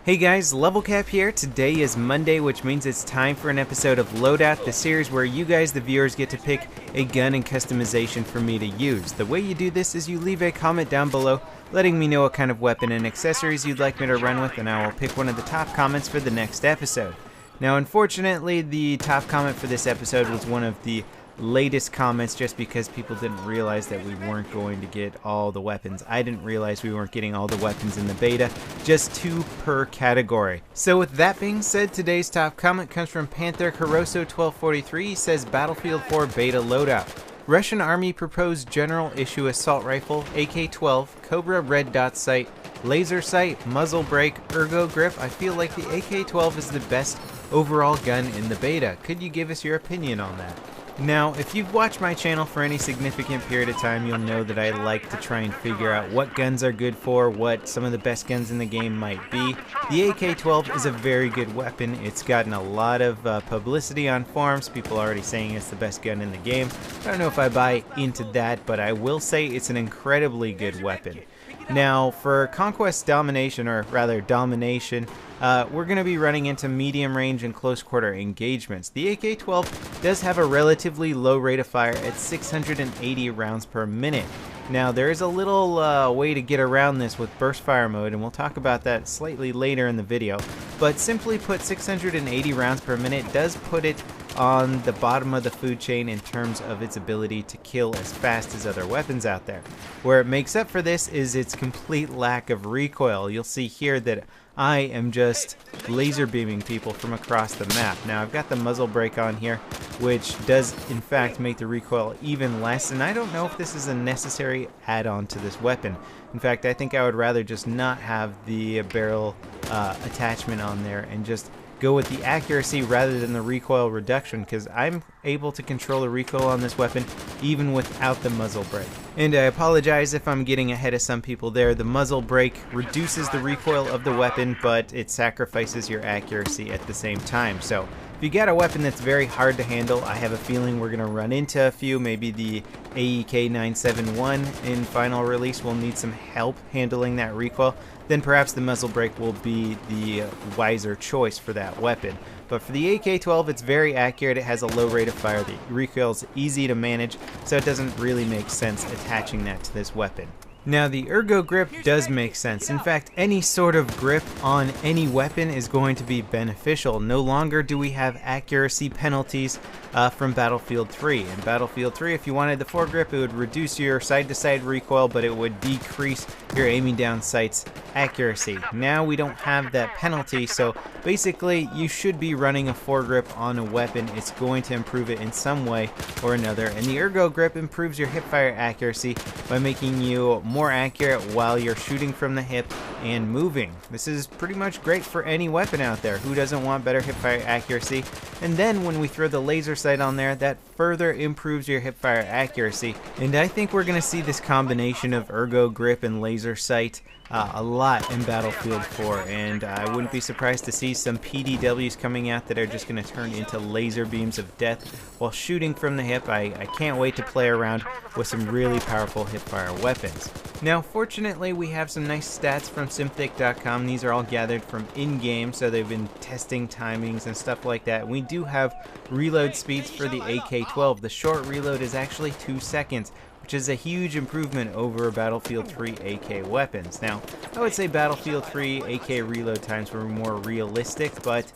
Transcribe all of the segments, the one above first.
Hey guys, Level Cap here. Today is Monday, which means it's time for an episode of Loadout, the series where you guys, the viewers, get to pick a gun and customization for me to use. The way you do this is you leave a comment down below letting me know what kind of weapon and accessories you'd like me to run with, and I will pick one of the top comments for the next episode. Now, unfortunately, the top comment for this episode was one of the latest comments just because people didn't realize that we weren't going to get all the weapons. I didn't realize we weren't getting all the weapons in the beta, just 2 per category. So with that being said, today's top comment comes from Panther Caroso 1243. He says Battlefield 4 beta loadout. Russian army proposed general issue assault rifle, AK-12, Cobra red dot sight, laser sight, muzzle brake, ergo grip. I feel like the AK-12 is the best overall gun in the beta. Could you give us your opinion on that? Now, if you've watched my channel for any significant period of time, you'll know that I like to try and figure out what guns are good for, what some of the best guns in the game might be. The AK-12 is a very good weapon. It's gotten a lot of publicity on forums, people already saying it's the best gun in the game. I don't know if I buy into that, but I will say it's an incredibly good weapon. Now, for Conquest Domination, or rather Domination, we're going to be running into medium range and close quarter engagements. The AK-12 does have a relatively low rate of fire at 680 rounds per minute. Now, there is a little way to get around this with burst fire mode, and we'll talk about that slightly later in the video. But simply put, 680 rounds per minute does put it on the bottom of the food chain in terms of its ability to kill as fast as other weapons out there. Where it makes up for this is its complete lack of recoil. You'll see here that I am just laser beaming people from across the map. Now, I've got the muzzle brake on here, which does in fact make the recoil even less, and I don't know if this is a necessary add-on to this weapon. In fact, I think I would rather just not have the barrel attachment on there and just go with the accuracy rather than the recoil reduction, because I'm able to control the recoil on this weapon even without the muzzle brake. And I apologize if I'm getting ahead of some people there. The muzzle brake reduces the recoil of the weapon, but it sacrifices your accuracy at the same time. So if you got a weapon that's very hard to handle, I have a feeling we're going to run into a few. Maybe the AEK 971 in final release will need some help handling that recoil. Then perhaps the muzzle brake will be the wiser choice for that weapon. But for the AK-12, it's very accurate. It has a low rate of fire. The recoil is easy to manage, so it doesn't really make sense attaching that to this weapon. Now, the ergo grip does make sense. In fact, any sort of grip on any weapon is going to be beneficial. No longer do we have accuracy penalties from Battlefield 3. In Battlefield 3, if you wanted the foregrip, it would reduce your side-to-side recoil, but it would decrease your aiming down sight's accuracy. Now we don't have that penalty, so basically you should be running a foregrip on a weapon. It's going to improve it in some way or another, and the ergo grip improves your hipfire accuracy by making you more accurate while you're shooting from the hip and moving. This is pretty much great for any weapon out there. Who doesn't want better hipfire accuracy? And then when we throw the laser sight on there, that further improves your hipfire accuracy. And I think we're going to see this combination of ergo grip and laser sight a lot in Battlefield 4, and I wouldn't be surprised to see some PDWs coming out that are just going to turn into laser beams of death while shooting from the hip. I can't wait to play around with some really powerful hipfire weapons. Now, fortunately, we have some nice stats from Synthic.com. These are all gathered from in-game, so they've been testing timings and stuff like that. We do have reload speeds for the AK-12. The short reload is actually 2 seconds, which is a huge improvement over Battlefield 3 AK weapons. Now, I would say Battlefield 3 AK reload times were more realistic, but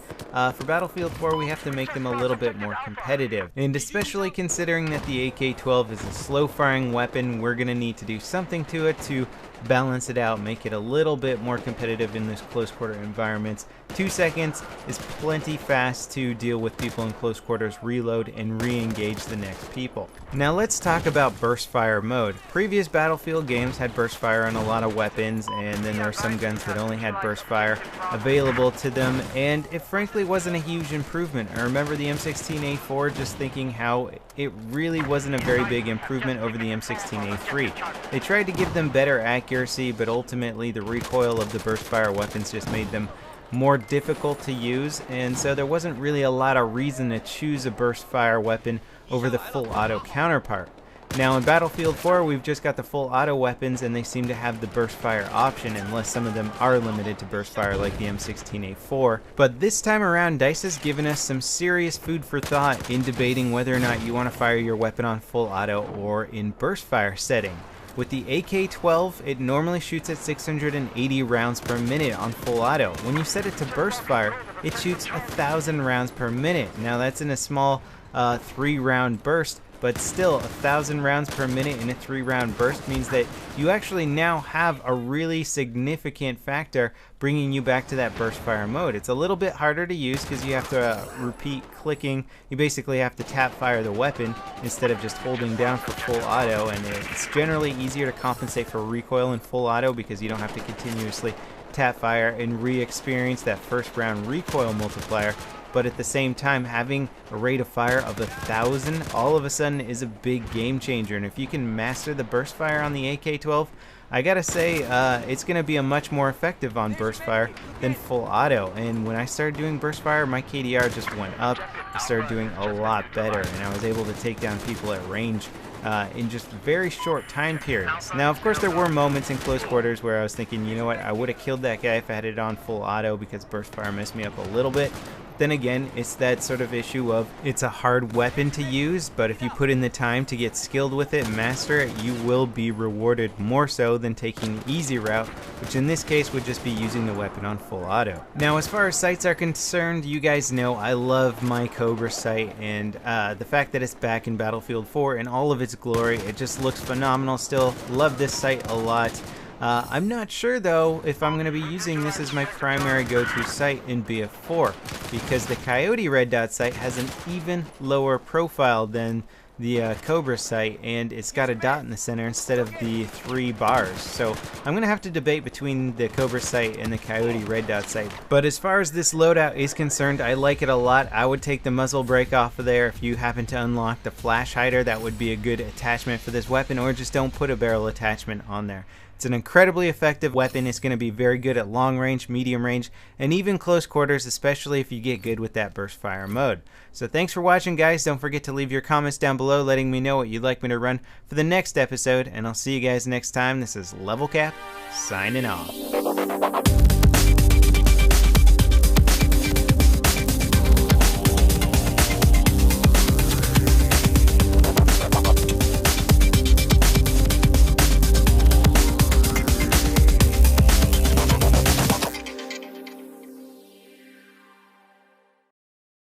for Battlefield 4 we have to make them a little bit more competitive. And especially considering that the AK-12 is a slow-firing weapon, we're going to need to do something to it to balance it out, make it a little bit more competitive in those close quarter environments. 2 seconds is plenty fast to deal with people in close quarters, reload, and re-engage the next people. Now let's talk about burst fire mode. Previous Battlefield games had burst fire on a lot of weapons, and then there were some guns that only had burst fire available to them, and it frankly wasn't a huge improvement. I remember the M16A4 just thinking how it really wasn't a very big improvement over the M16A3. They tried to give them better accuracy, but ultimately the recoil of the burst fire weapons just made them more difficult to use, and so there wasn't really a lot of reason to choose a burst fire weapon over the full auto counterpart. Now in Battlefield 4, we've just got the full auto weapons, and they seem to have the burst fire option, unless some of them are limited to burst fire like the M16A4. But this time around, DICE has given us some serious food for thought in debating whether or not you want to fire your weapon on full auto or in burst fire setting. With the AK-12, it normally shoots at 680 rounds per minute on full auto. When you set it to burst fire, it shoots 1,000 rounds per minute. Now that's in a small 3-round burst, but still 1,000 rounds per minute in a 3-round burst means that you actually now have a really significant factor bringing you back to that burst fire mode. It's a little bit harder to use because you have to repeat clicking. You basically have to tap fire the weapon instead of just holding down for full auto, and it's generally easier to compensate for recoil in full auto because you don't have to continuously tap fire and re-experience that first round recoil multiplier. But at the same time, having a rate of fire of 1,000 all of a sudden is a big game changer. And if you can master the burst fire on the AK-12, I gotta say, it's gonna be a much more effective on burst fire than full auto. And when I started doing burst fire, my KDR just went up. I started doing a lot better, and I was able to take down people at range in just very short time periods. Now, of course, there were moments in close quarters where I was thinking, you know what, I would have killed that guy if I had it on full auto because burst fire messed me up a little bit. Then again, it's that sort of issue of it's a hard weapon to use, but if you put in the time to get skilled with it and master it, you will be rewarded more so than taking the easy route, which in this case would just be using the weapon on full auto. Now, as far as sights are concerned, you guys know I love my Cobra sight, and the fact that it's back in Battlefield 4 in all of its glory, it just looks phenomenal still. Love this sight a lot. I'm not sure though if I'm going to be using this as my primary go-to sight in BF4, because the Coyote red dot sight has an even lower profile than the Cobra sight, and it's got a dot in the center instead of the 3 bars. So I'm going to have to debate between the Cobra sight and the Coyote red dot sight. But as far as this loadout is concerned, I like it a lot. I would take the muzzle brake off of there. If you happen to unlock the flash hider, that would be a good attachment for this weapon, or just don't put a barrel attachment on there. It's an incredibly effective weapon. It's going to be very good at long range, medium range, and even close quarters, especially if you get good with that burst fire mode. So thanks for watching, guys. Don't forget to leave your comments down below letting me know what you'd like me to run for the next episode, and I'll see you guys next time. This is Level Cap, signing off.